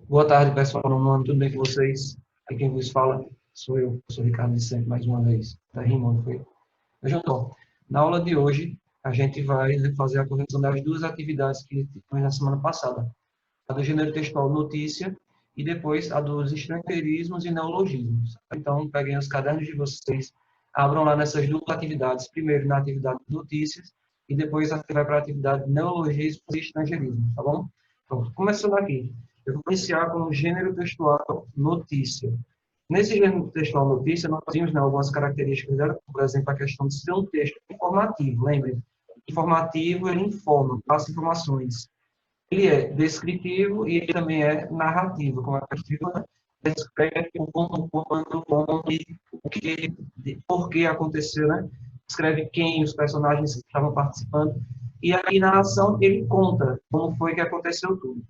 Boa tarde, pessoal. Tudo bem com vocês? Aqui quem vos fala sou eu, sou Ricardo Vicente, mais uma vez. Está rimando, foi? Vejam só, na aula de hoje, a gente vai fazer a correção das duas atividades que tivemos na semana passada. A do gênero textual notícia e depois a dos estrangeirismos e neologismos. Então, peguem os cadernos de vocês, abram lá nessas duas atividades, primeiro na atividade notícias e depois a gente vai para a atividade neologismos e estrangeirismos, tá bom? Pronto, começando aqui. Eu vou iniciar com o gênero textual notícia. Nesse gênero textual notícia, nós temos, né, algumas características dela, por exemplo, a questão de ser um texto informativo. Lembrem, informativo, ele informa, passa informações. Ele é descritivo e ele também é narrativo, como a descritiva descreve o quando, onde, o que, por que aconteceu, né? Descreve quem, os personagens que estavam participando. E aí, na narração, ele conta como foi que aconteceu tudo.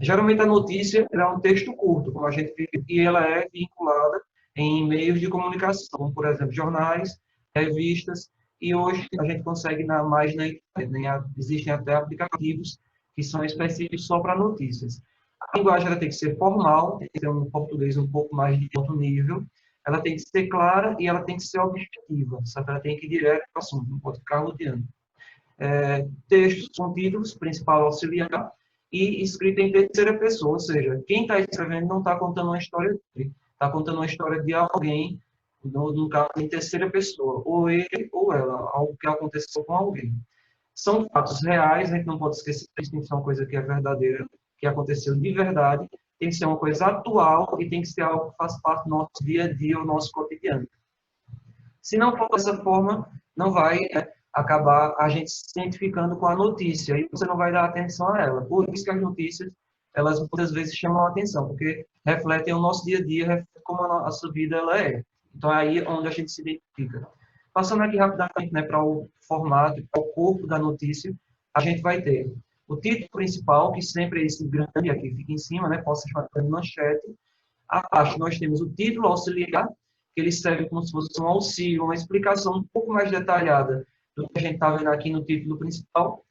Geralmente a notícia é um texto curto, como a gente viu, e ela é vinculada em meios de comunicação, como, por exemplo, jornais, revistas, e hoje a gente consegue mais na internet, né? Existem até aplicativos que são específicos só para notícias. A linguagem ela tem que ser formal, tem que ser um português um pouco mais de alto nível, ela tem que ser clara e ela tem que ser objetiva, sabe? Ela tem que ir direto ao assunto, não pode ficar rodeando. Textos com títulos, principal auxiliar, e escrita em terceira pessoa, ou seja, quem está escrevendo não está contando uma história dele, está contando uma história de alguém, no caso, em terceira pessoa, ou ele ou ela, algo que aconteceu com alguém. São fatos reais, a gente não pode esquecer que tem que ser uma coisa que é verdadeira, que aconteceu de verdade, tem que ser uma coisa atual e tem que ser algo que faz parte do nosso dia a dia, o nosso cotidiano. Se não for dessa forma, não vai acabar a gente se identificando com a notícia e você não vai dar atenção a ela. Por isso que as notícias, elas muitas vezes chamam a atenção, porque refletem o nosso dia a dia, refletem como a nossa vida ela é. Então, é aí onde a gente se identifica. Passando aqui rapidamente, né, para o formato, para o corpo da notícia, a gente vai ter o título principal, que sempre é esse grande aqui, fica em cima, né, possa chamar de manchete. Abaixo nós temos o título auxiliar, que ele serve como se fosse um auxílio, uma explicação um pouco mais detalhada do que a gente está vendo aqui no título principal.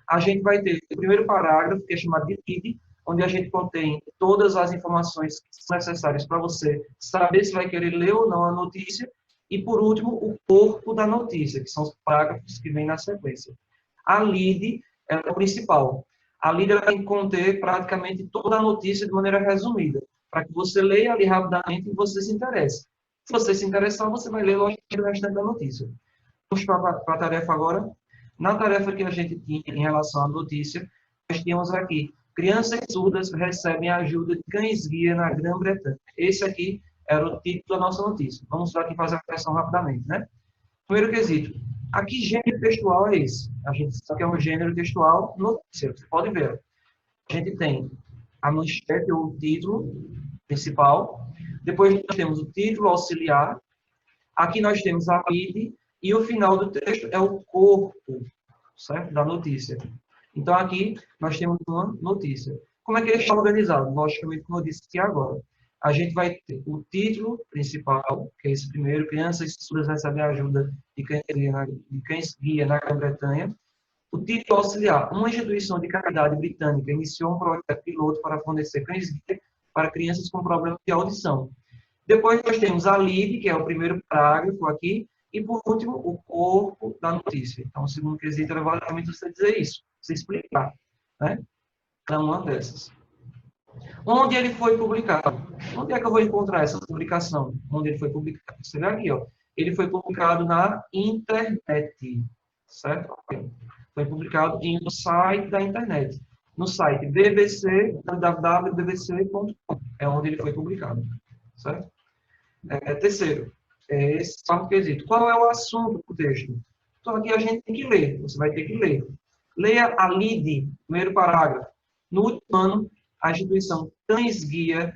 A gente vai ter o primeiro parágrafo, que é chamado de lead, onde a gente contém todas as informações que são necessárias para você saber se vai querer ler ou não a notícia. E, por último, o corpo da notícia, que são os parágrafos que vêm na sequência. A lead é o principal. A lead ela tem que conter praticamente toda a notícia de maneira resumida, para que você leia ali rapidamente e você se interesse. Se você se interessar, você vai ler logicamente o restante da notícia. Vamos para a tarefa agora. Na tarefa que a gente tinha em relação à notícia, nós tínhamos aqui: crianças surdas recebem ajuda de cães-guia na Grã-Bretanha. Esse aqui era o título da nossa notícia. Vamos aqui fazer a correção rapidamente, né? Primeiro quesito: a que gênero textual é esse? A gente sabe que é um gênero textual notícia. Você pode ver. A gente tem a manchete ou o título principal. Depois nós temos o título auxiliar. Aqui nós temos a lead e o final do texto é o corpo, certo? Da notícia. Então aqui nós temos uma notícia. Como é que ele está organizado? Logicamente, como eu disse aqui agora. A gente vai ter o título principal, que é esse primeiro: crianças surdas recebem ajuda de cães-guia na Grã-Bretanha. O título auxiliar: uma instituição de caridade britânica iniciou um projeto piloto para fornecer cães-guia para crianças com problemas de audição. Depois nós temos a lead, que é o primeiro parágrafo aqui, e por último, o corpo da notícia. Então, o segundo quesito era basicamente você dizer isso, você explicar, né? Cada uma dessas. Onde ele foi publicado? Onde é que eu vou encontrar essa publicação? Onde ele foi publicado? Você vê aqui, ó. Ele foi publicado na internet, certo? Foi publicado em um site da internet. No site BBC, www.bbc.com, é onde ele foi publicado, certo? Terceiro, esse quarto quesito: qual é o assunto do texto? Então, aqui a gente tem que ler, você vai ter que ler. Leia a lead, primeiro parágrafo. No último ano, a instituição Cães Guia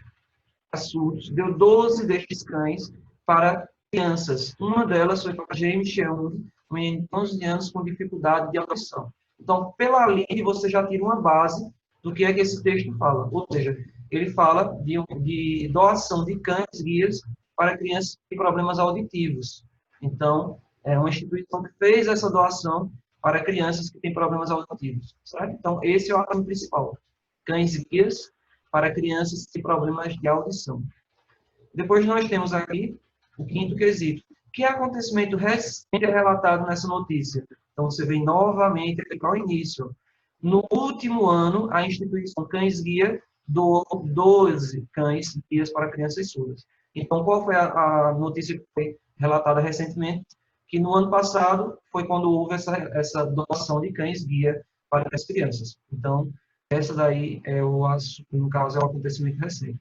Surdos deu 12 destes cães para crianças. Uma delas foi para James Sheldon, um menino de 11 anos com dificuldade de audição. Então, pela lead, você já tira uma base do que é que esse texto fala. Ou seja, ele fala de doação de cães guias para crianças com problemas auditivos. Então, é uma instituição que fez essa doação para crianças que têm problemas auditivos, certo? Então, esse é o artigo principal. Cães guias para crianças que têm problemas de audição. Depois nós temos aqui o quinto quesito. Que acontecimento recente é relatado nessa notícia? Então, você vem novamente aqui para o início. No último ano, a instituição Cães Guia doou 12 cães guias para crianças surdas. Então, qual foi a notícia que foi relatada recentemente? Que no ano passado foi quando houve essa doação de cães guia para as crianças. Então, essa daí no caso, é o acontecimento recente.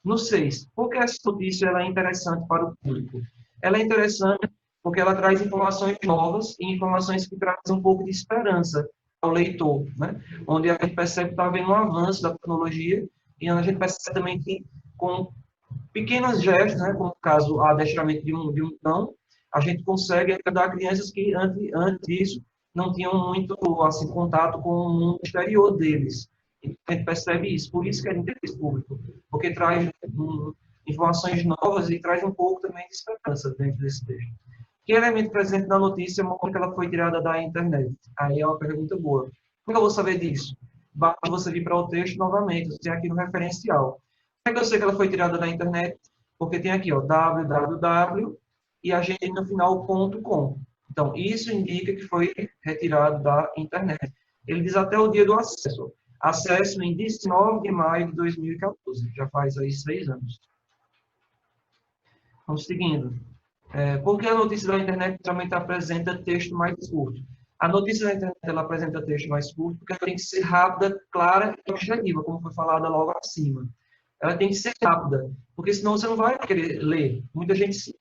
No 6, por que essa notícia ela é interessante para o público? Ela é interessante porque ela traz informações novas e informações que trazem um pouco de esperança ao leitor, né? Onde a gente percebe que está havendo um avanço da tecnologia e a gente percebe também que com pequenos gestos, né, como no caso o adestramento de um cão, a gente consegue ajudar crianças que antes disso não tinham muito assim, contato com o mundo exterior deles. E a gente percebe isso, por isso que é de interesse público, porque traz informações novas e traz um pouco também de esperança dentro desse texto. Que elemento presente na notícia mostra que ela foi tirada da internet? Aí é uma pergunta boa. Como eu vou saber disso? Basta você vir para o texto novamente, você tem aqui no referencial. Como é que eu sei que ela foi tirada da internet? Porque tem aqui, ó, www e a gente no final .com. Então, isso indica que foi retirado da internet. Ele diz até o dia do acesso. Acesso em 19 de maio de 2014. Já faz aí 6 anos. Vamos seguindo. Por que a notícia da internet geralmente apresenta texto mais curto? A notícia da internet ela apresenta texto mais curto porque ela tem que ser rápida, clara e objetiva, como foi falado logo acima. Ela tem que ser rápida, porque senão você não vai querer ler. Muita gente se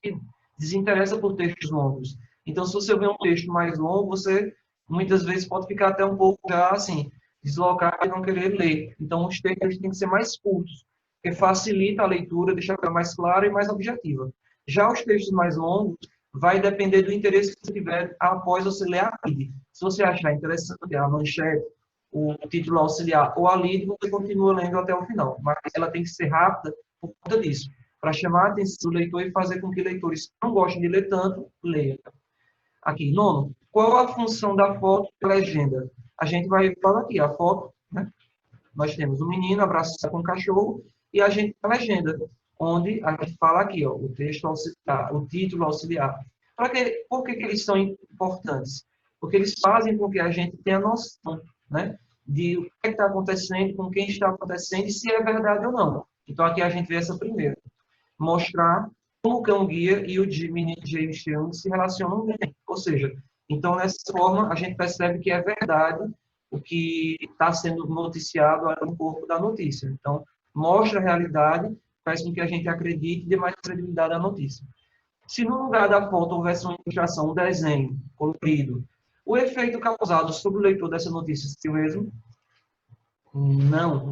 desinteressa por textos longos. Então, se você vê um texto mais longo, você muitas vezes pode ficar até um pouco já assim, deslocado e não querer ler. Então, os textos têm que ser mais curtos, porque facilita a leitura, deixa ela mais clara e mais objetiva. Já os textos mais longos, vai depender do interesse que você tiver após você ler a lead. Se você achar interessante a manchete, o título auxiliar ou a lead, você continua lendo até o final. Mas ela tem que ser rápida por conta disso, para chamar a atenção do leitor e fazer com que leitores que não gostem de ler tanto, leiam. Aqui, nono, qual a função da foto e legenda? A gente vai falar aqui, a foto, né? Nós temos um menino abraçado com um cachorro e a gente tem a legenda, onde a gente fala aqui, ó, o texto auxiliar, o título auxiliar. Por que eles são importantes? Porque eles fazem com que a gente tenha noção, né, de o que está acontecendo, com quem está acontecendo e se é verdade ou não. Então, aqui a gente vê essa primeira. Mostrar como o cão-guia e o menino James Young se relacionam bem. Ou seja, então, dessa forma, a gente percebe que é verdade o que está sendo noticiado no corpo da notícia. Então, mostra a realidade, faz com que a gente acredite e dê mais credibilidade à notícia. Se no lugar da foto houvesse uma ilustração, um desenho colorido, o efeito causado sobre o leitor dessa notícia seria o mesmo?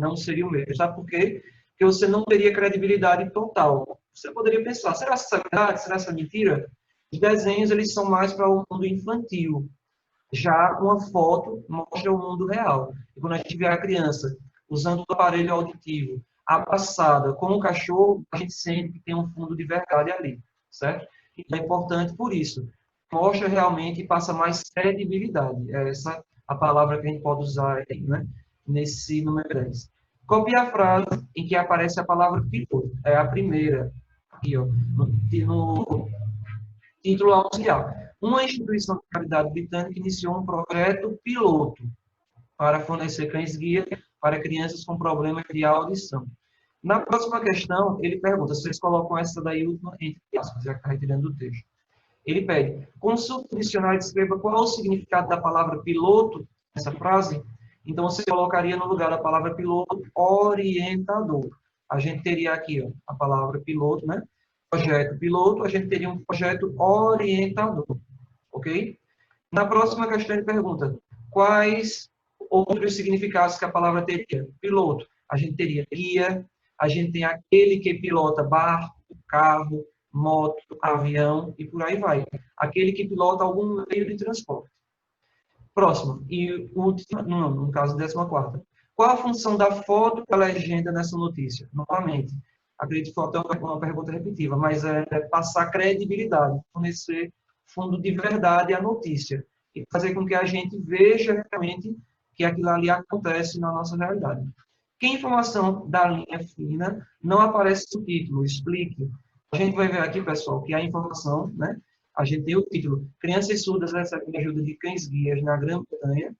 Não seria o mesmo. Sabe por quê? Porque você não teria credibilidade total. Você poderia pensar, será essa verdade? Será essa mentira? Os desenhos, eles são mais para o mundo infantil. Já uma foto mostra o mundo real. E quando a gente vê a criança usando o aparelho auditivo, abraçada com o cachorro, a gente sente que tem um fundo de verdade ali, certo? E é importante por isso. Mostra realmente e passa mais credibilidade. É essa a palavra que a gente pode usar aí, né? Nesse número 10. Copie a frase em que aparece a palavra piloto. É a primeira, aqui, ó, no título auxiliar. Uma instituição de caridade britânica iniciou um projeto piloto para fornecer cães-guia para crianças com problemas de audição. Na próxima questão, ele pergunta, vocês colocam essa daí última entre aspas, já está retirando do texto. Ele pede, consulte o dicionário e descreva qual é o significado da palavra piloto nessa frase. Então, você colocaria no lugar da palavra piloto, orientador. A gente teria aqui ó, a palavra piloto, né? Projeto piloto, a gente teria um projeto orientador. Ok? Na próxima questão, ele pergunta, quais outros significados que a palavra teria? Piloto. A gente teria guia, a gente tem aquele que pilota barco, carro, moto, avião e por aí vai. Aquele que pilota algum meio de transporte. Próximo. E último, no caso, 14ª. Qual a função da foto e da legenda nessa notícia? Novamente, acredito que foi até uma pergunta repetitiva, mas é passar credibilidade, fornecer fundo de verdade à notícia e fazer com que a gente veja realmente que aquilo ali acontece na nossa realidade. Que informação da linha fina não aparece no título? Explique. A gente vai ver aqui, pessoal, que a informação, né? A gente tem o título, Crianças Surdas recebem ajuda de cães-guias na Grã-Bretanha,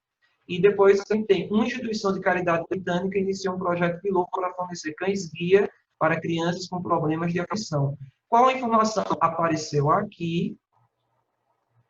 e depois a gente tem, uma instituição de caridade britânica iniciou um projeto piloto para fornecer cães-guia para crianças com problemas de audição. Qual a informação apareceu aqui,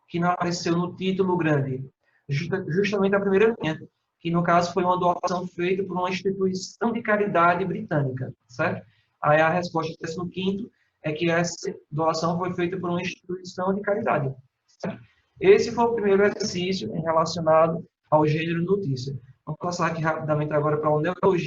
que não apareceu no título grande? Justamente a primeira linha, que no caso foi uma doação feita por uma instituição de caridade britânica, certo? Aí a resposta do 15º é que essa doação foi feita por uma instituição de caridade, certo? Esse foi o primeiro exercício relacionado ao gênero notícia. Vamos passar aqui rapidamente agora para a neurologia.